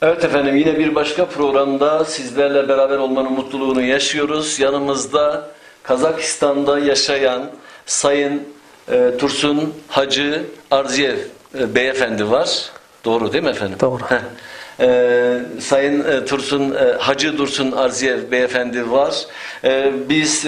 Evet efendim, yine bir başka programda sizlerle beraber olmanın mutluluğunu yaşıyoruz. Yanımızda Kazakistan'da yaşayan Sayın Tursun Hacı Arziyev beyefendi var. Doğru değil mi efendim? Doğru. Sayın Hacı Dursun Arziyev beyefendi var. Biz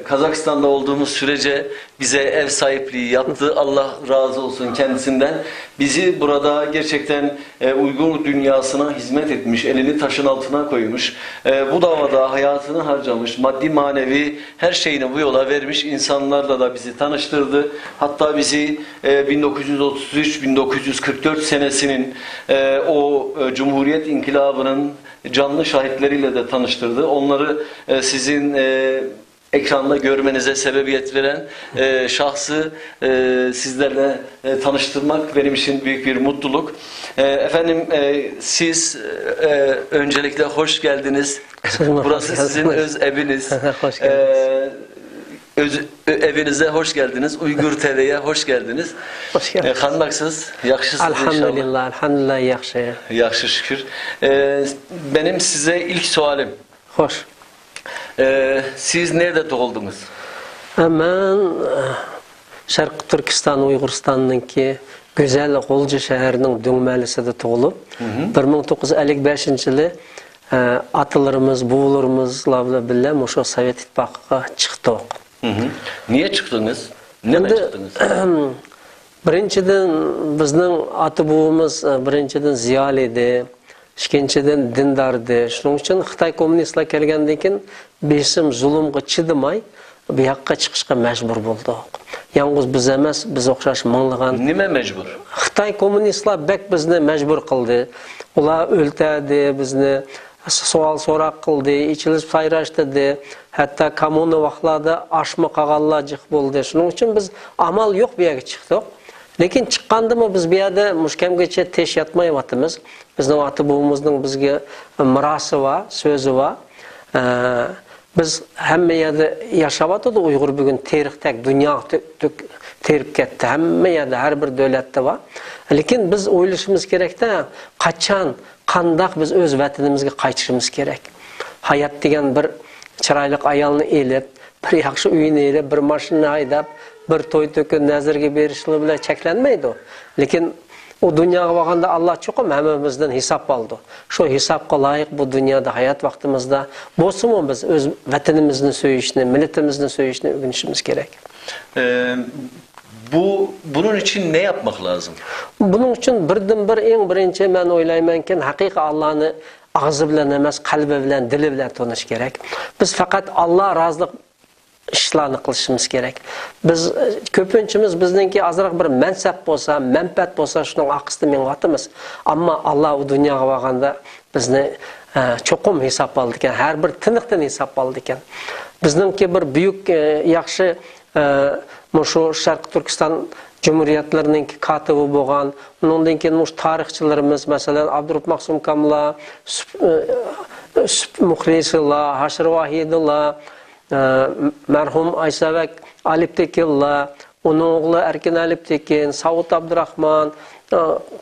Kazakistan'da olduğumuz sürece bize ev sahipliği yaptı. Allah razı olsun kendisinden. Bizi burada gerçekten Uygur dünyasına hizmet etmiş, elini taşın altına koymuş. Bu davada hayatını harcamış, maddi manevi her şeyini bu yola vermiş insanlarla da bizi tanıştırdı. Hatta bizi 1933-1944 senesinin o Cumhuriyet İnkılabı'nın canlı şahitleriyle de tanıştırdı. Onları sizin ekranda görmenize sebebiyet veren şahsı sizlerle tanıştırmak benim için büyük bir mutluluk. Efendim siz öncelikle hoş geldiniz. Burası sizin öz eviniz. Hoş geldiniz. Evinize hoş geldiniz. Uygur TV'ye hoş geldiniz. Hoş geldiniz. Qandaksınız? Yaxşısınız inşallah. Elhamdülillah, yaxşı. Yaxşı şükür. Benim size ilk sualim. Hoş. Siz nerede doğuldunuz? Ben Şarkı Türkistan, Uygurstan'daki güzel Gulcu şehirinin Döngmelisinde doğulup 1955 yılı atalarımız, buğularımızla birlikte şu Sovet İttifakı'na çıktık. Niye çıktınız? Neden çıktınız? Birinciden bizning ata buğumuz birinciden ziyaliydi, ikkinchidan dindardi. Shuning uchun Xitoy kommunistlar kelgandan keyin besim zulmga chidamay bu yoqqa chiqishga majbur bo'ldik. Yalnız biz emas, biz o'xshash minglagan. Nima majbur? Xitoy kommunistlar bek bizni majbur qildi. Ular o'ltirdi, bizni savol so'roq qildi, ichilib sayrashtirdi. Hatta kommuna vaqtlarda oshma qolganlar jiq bo'ldi. Shuning uchun biz amal yo'q bu yerga chiqdik. Lekin chiqqandimi biz bu yerda mushkamgacha tesh yotmayapmiz. Bizning ota buvimizning bizga mirosi va so'zi va biz hamma yerda yashayotdi. Uyg'ur bugun tarixdagi dunyo terib ketdi. Hamma yerda har bir davlatda va. Lekin biz o'ylashimiz kerakda, qachon, qandoq biz o'z vatanimizga qaytishimiz kerak. Hayot degan bir chiroyli ayolni elib, bir yaxshi uyni elib, bir mashina haydab, bir to'y to'kin nazarga berishli bilan cheklanmaydi. Lekin o dunyoga borganda Alloh cho'qim hammamizdan hisob oldi. Shu hisobga loyiq bu dunyoda hayot vaqtimizda bo'lsa-mu biz o'z vatanimizni so'yishni, millatimizni so'yishni o'rganishimiz kerak. Bunun için ne yapmak lazım? Bunun için eng birinchi men o'ylaymanki, haqiqiy Allohni og'zi bilan emas, qalbi bilan, dili bilan tonish kerak. Biz faqat Alloh rozilik ishlarni qilishimiz kerak. Biz ko'pinchimiz bizningki azroq bir mansab bo'lsa, manfaat bo'lsa, shuning aqsida men otimiz. Ammo Alloh u dunyoga borganda bizni cho'qim hisob oldi ekan, har bir tiniqdan hisob oldi ekan. Bizningki bir buyuk yaxshi shu Sharq Turkiston Cumhuriyetlerining katibi bo'lgan, undan keyin tarixchilarimiz, masalan, Abdurrahim Maqsum Kamla, Muxlislar, Hashir Vahidullah, merhum Aysavak Aliptekilla, onun oğlu Erkin Aliptekin, Savut Abdurrahman,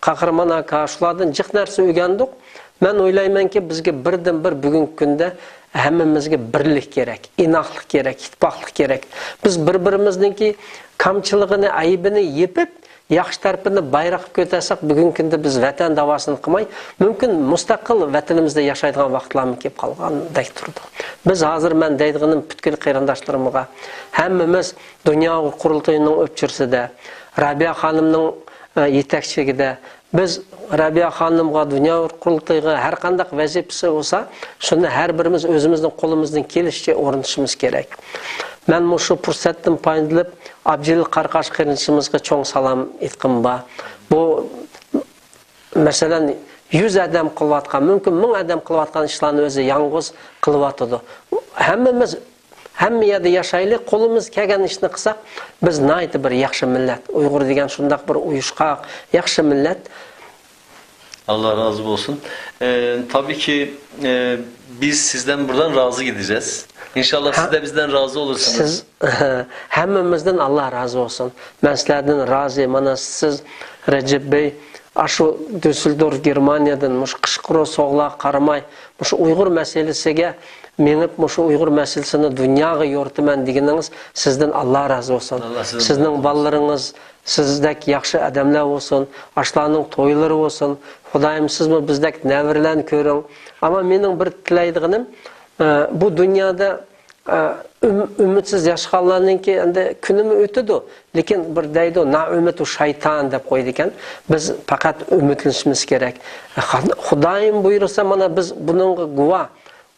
Qahraman aka, shulardan jiq narsa o'rgandik. Men o'ylaymanki, bizga birdan bir bugungi kunda hammamizga birlik kerak, inoqlik kerak, ittifoqlik kerak. Biz bir-birimizningki kamchiligini, aybini yepib, yaxshi tarafini bayroq qilib ko'tarsak, bugungi kunda biz vatan davosini qilmay, mumkin mustaqil vatanimizda yashaydigan vaqtlarimiz kelib qolgandek turdi. Biz hozir men deydiganim butkul qarindoshlarimga, hammamiz dunyo qurultoyining o'pchirsida, Rabiya xonimning yetakchiligida biz Rabiya xonimga dunyo qurultoyiga har qanday vazifasi bo'lsa, shuni har birimiz o'zimizning qo'limizdan kelishicha o'rnatishimiz kerak. Men shu fursatdan foydalanib Abjil Qarqash qarindoshimizga cho'ng salom aytqim bor. Bu masalan 100 adam qilayotgan, mumkin 1000 adam qilayotgan ishlarni o'zi yolg'iz qilyotdi. Hammamiz hamma yerda yashaylik, qo'limiz kelgan ishni qilsak, biz nayt bir yaxshi millat. Uyg'ur degan shundaq bir uyushqoq, yaxshi millat. Allah razı olsun. Tabii ki biz sizden buradan razı gideceğiz. İnşallah siz de bizden razı olursunuz. Siz hammamizdan Allah razı olsun. Men sizlardan razı. Mana siz Recep Bey aşı Düsseldorf Germaniyadan muş qışqırı soğla qaramay muş Uyghur meselesiga menip muş Uyghur meselesini dünyaga yortiman deganiniz sizden Allah razı olsun. Sizning ballarınız sizdek yaxshi adamlar olsun, aşlarning to'ylari olsun. Xudoyim sizmi bizdek nevirlarni ko'ring. Ama mening bir tilaydiganim bu dünyada ümitsiz yaşaganlarninki endi kunimi o'tadi, lekin bir deydi na ümitu shayton deb qo'ydi ekan. Biz faqat umidlanishimiz kerak. Xudoyim buyursa mana biz buningga guvoh.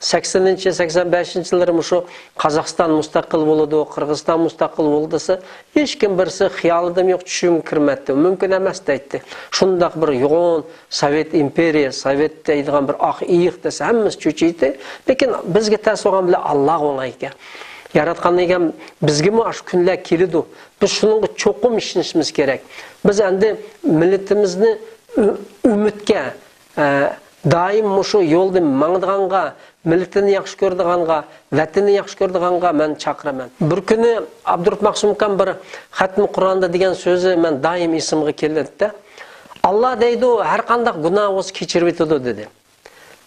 80-85 şu Kazakistan müstakil buludu, Kırgızistan müstakil buldusa hiç kim birisi xiyalidim yok düşüm kirmedi. Mümkün emas deydi. Şundak bir yoğun Sovet imperiya, Sovet deydiğen bir ah iyik dese hemmimiz çöçeydi. Lekin bizge təsoğan bile Allah olayken. Yaratqan ekan bizge mi aş günler kelidi. Biz şunun çokum işinişimiz gerek. Biz endi milletimizni ümitke daim muşu yolda mаңдығанға, milletini yaxşı gördüğanğa, vatini yaxşı gördüğanğa ben çakıraman. Bir günü Abdurrahman bir Hatmi Kur'an'da degan sözü ben daim isimge keldi de. Allah deydi her qanday günah olsa kechirib etadi dedi.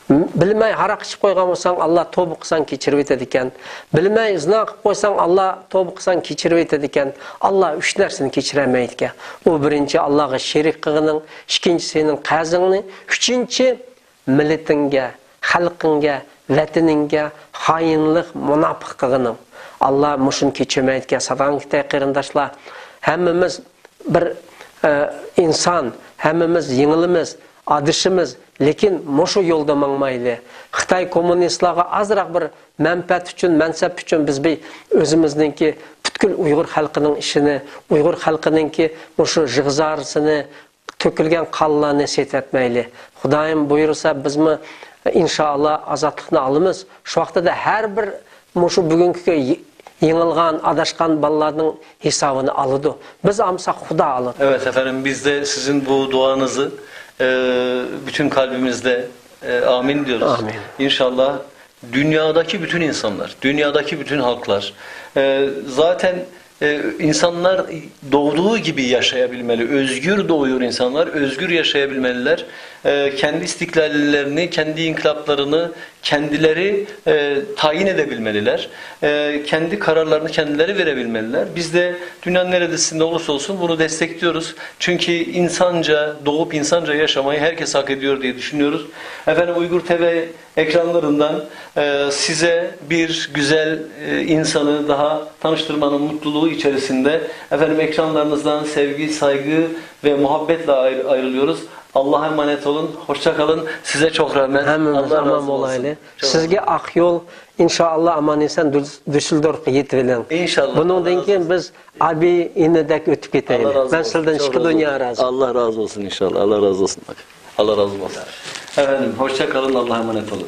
Bilmay haraq içip qo'ygan bo'lsang Allah tövbe qilsang kechirib etadi ekan. Bilmay zina qilib qo'ysang Allah tövbe qilsang kechirib etadi ekan. Allah üç narsani kechiramaydi ekan. U birinchi Allohga sherik qilganing, ikkinchi sening qazingni, uchinchi milletinga, xalqinga, vataningga xoinlik, munofiq qilganing. Allah mushun kechirmaydi ekan. Sadaqatay qarindoshlar, hammamiz bir inson, hammamiz yengilimiz, adışımız, lekin muşu yolda mangmaylı. Xitay komünistlarga azraq bir menfaat üçün, mansab üçün biz bir özümüzdeki butkul Uyghur xalqining işini, Uyghur xalqininki muşu jig'zarsini, tökülgen qallarını setetmeyli. Xudoyim buyursa bizmi inşallah azatlıqni alımız. Şu vaqtda da her bir muşu bugünkü yengilgan, adaşkan ballarının hesabını alıdı. Biz amsa Xudo alır. Evet efendim, biz de sizin bu duanızı bütün kalbimizle amin diyoruz. Amin. İnşallah dünyadaki bütün insanlar, dünyadaki bütün halklar zaten insanlar doğduğu gibi yaşayabilmeli. Özgür doğuyor insanlar, özgür yaşayabilmeliler. Kendi istiklallerini, kendi inkılaplarını kendileri tayin edebilmeliler. Kendi kararlarını kendileri verebilmeliler. Biz de dünyanın neresinde olursa olsun bunu destekliyoruz. Çünkü insanca doğup insanca yaşamayı herkes hak ediyor diye düşünüyoruz. Efendim, Uygur TV ekranlarından size bir güzel insanı daha tanıştırmanın mutluluğu içerisinde efendim ekranlarınızdan sevgi, saygı ve muhabbetle ayrılıyoruz. Allah'a emanet olun. Hoşça kalın. Size çok rahmet. Hemmimiz aman olaylı. Sizge ak yol inşallah aman insan Düsseldorf'a yetirelim. İnşallah. Bundan keyin biz abi inedek ötüp keteylik. Ben sizden çıkı dünya razı. Allah razı olsun inşallah. Allah razı olsun. Allah razı olsun. Efendim hoşça kalın. Allah'a emanet olun.